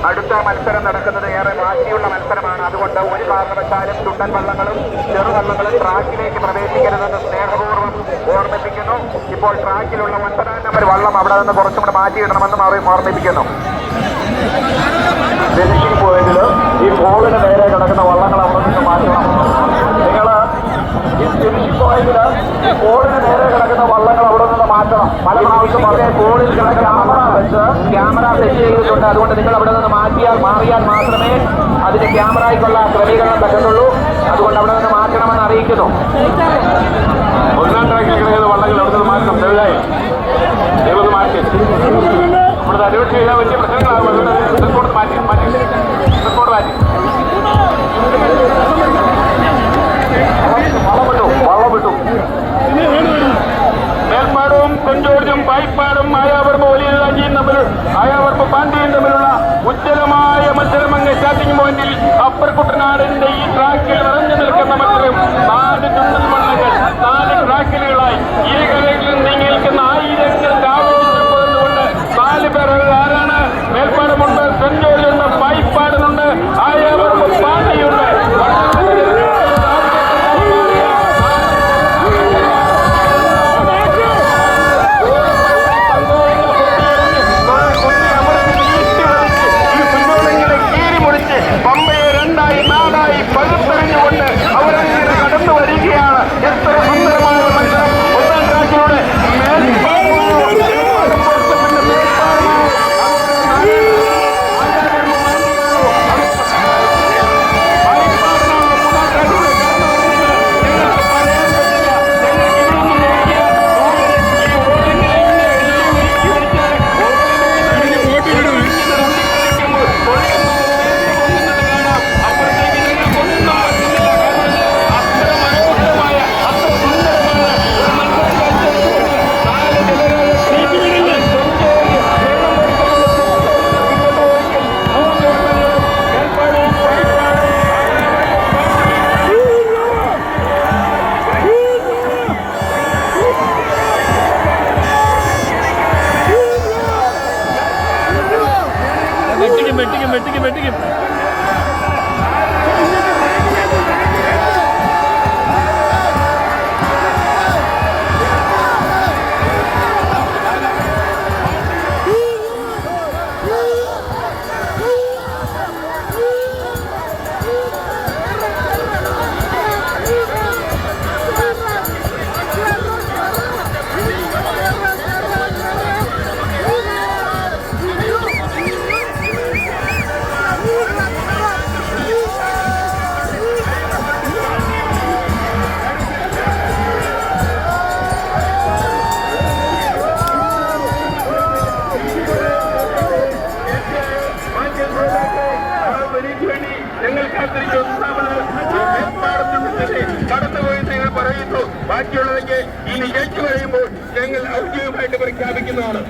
അടുത്ത മത്സരം നടക്കുന്നത് ഏറെ വാശിയുള്ള മത്സരമാണ്. അതുകൊണ്ട് ഒരു കാരണവശാലും ചുണ്ടൻ വള്ളങ്ങളും ചെറുവള്ളങ്ങളും ട്രാക്കിലേക്ക് പ്രവേശിക്കരുതെന്ന് സ്നേഹപൂർവ്വം ഓർമ്മിപ്പിക്കുന്നു. ഇപ്പോൾ ട്രാക്കിലുള്ള 9-ാം നമ്പർ വള്ളം അവിടെ നിന്ന് കുറച്ചും കൂടെ മാറ്റിയിടണമെന്നും അവരെ ഓർമ്മിപ്പിക്കുന്നു. ഫിനിഷിംഗ് പോയിന്റിൽ ഈ ബോളിന് നേരെ കിടക്കുന്ന വള്ളങ്ങൾ അവിടെ നിന്ന് മാറ്റണം. നിങ്ങൾ ഈ ഫിനിഷിംഗ് പോയിന്റിൽ ഈ ബോളിന് നേരെ കിടക്കുന്ന വള്ളങ്ങൾ അവിടെ നിന്ന് മാറ്റണം. പല പ്രാവശ്യം വളരെ ബോളിൽ ക്യാമറ സെറ്റ് ചെയ്തിട്ടുണ്ട്. അതുകൊണ്ട് നിങ്ങൾ അവിടെ നിന്ന് മാറിയാൽ മാത്രമേ അതിന് ക്യാമറയ്ക്കുള്ള ക്രമീകരണം പറ്റുന്നുള്ളൂ. അതുകൊണ്ട് അവിടെ നിന്ന് മാറ്റണമെന്ന് അറിയിക്കുന്നു. 1-ാം ട്രാക്കിൽ കിടക്കുന്ന വള്ളങ്ങൾ അവിടെ നിന്ന് മാറ്റണം. ദയവായി നിങ്ങളൊന്ന് മാറ്റി നമ്മുടെ അലോട്ട് ചെയ്താൽ വലിയ പ്രശ്നങ്ങളാകും. റിപ്പോർട്ട് മാറ്റി വള്ളം വിട്ടു. മേൽപ്പാടവും സെന്റ് ജോർജും പായിപ്പാടും ആയാവർമ്മ വലിയ രാജിയും ആയാവർമ്മ പാണ്ഡ്യയും തമ്മിലുള്ള ഉജ്ജ്വലമായ മത്സരം അങ്ങ് സ്റ്റാർട്ടിംഗ് പോയിന്റിൽ അപ്പർ കുട്ടനാടിന്റെ ഈ ട്രാക്കിൽ നിറഞ്ഞു നിൽക്കുന്ന മത്സരം 4 ചുണ്ടൻ വള്ളങ്ങൾ 4 ട്രാക്കിലുകളായി ഇരുകരകളിൽ നീങ്ങി നിൽക്കുന്ന ആയിരങ്ങൾ ആവേശപ്പെടുന്നുകൊണ്ട് 4 പേർ ആരാണ്? മേൽപ്പാടുമുണ്ട്, സെന്റ് ജോർജുണ്ട്, പായിപ്പാടുന്നുണ്ട്, ആയാവർമ്മ പാണ്ഡ്യയുണ്ട്. മെട്ടിക്കും ബാക്കിയുള്ളതൊക്കെ ഇനി ജയിച്ചു കഴിയുമ്പോൾ ഞങ്ങൾ ഔദ്യോഗികമായിട്ട് പ്രഖ്യാപിക്കുന്നതാണ്.